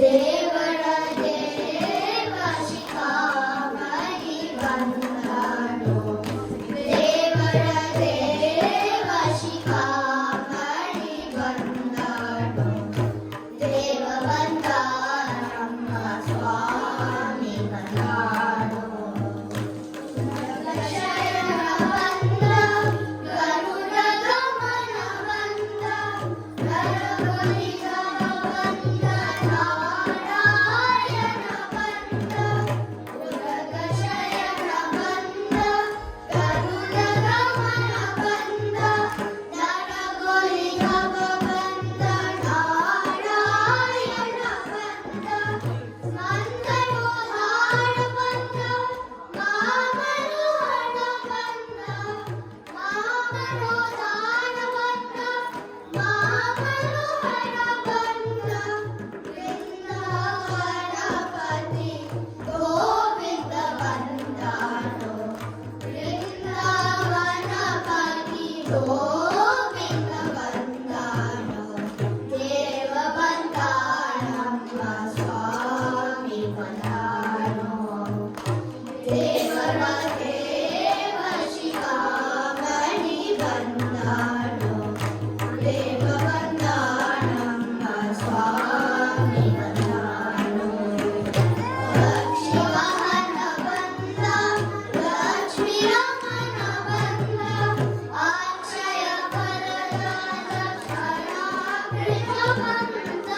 ದೇವರ ದೇವ ಶಿಖಾಮಣಿ ಬಂದಾಡು ದೇವರ ದೇವ ಶಿಖಾಮಣಿ ಬಂದಾಡು ದೇವ ಬಂದ ನಮ್ಮ ಸ್ವಾಮಿ ಬಂದಾಡು ಶರಣ ಬಂದ ಗರುಡ ಗಮನ ಬಂದ ನರಬಲಿಗಳ ಬಂದ ನಾರಾಯಣ ಬಂದ ಉರಗ ಶರಣ ಬಂದ ಗರುಡ ಗಮನ ಬಂದ ನರಬಲಿಗಳ ಬಂದ ನಾರಾಯಣ ಬಂದ ಮಂದರೋಧಾರ ಬಂದ ಮಾಮನೋಹರ ಬಂದ ಮಾಮನೋಧಾರ ಬಂದ ಮಾಮನೋಹರ ಬಂದ ವೃಂದಾವನಪತಿ ಗೋವಿಂದ ಬಂದಾನು ವೃಂದಾವನಪತಿ ಗೋವಿಂದ ಬಂದಾನು ದೇವ ಬಂದ ನಮ್ಮ ಸ್ವಾಮಿ ಬಂದಾನು ದೇವರ ದೇವ ಶಿಖಾಮಣಿ ಬಂದಾನು ದೇವ ಬಂದ ನಮ್ಮ ಸ್ವಾಮಿ ಬಂದಾನು ಲಕ್ಷ್ಮಿ ವಾಹನ ಬಂದ ಲಕ್ಷ್ಮೀ ರಮಣ ಬಂದ ಅಕ್ಷಯ ಪರದಾದ ಶರಣಾಗೃತ ಬಂದ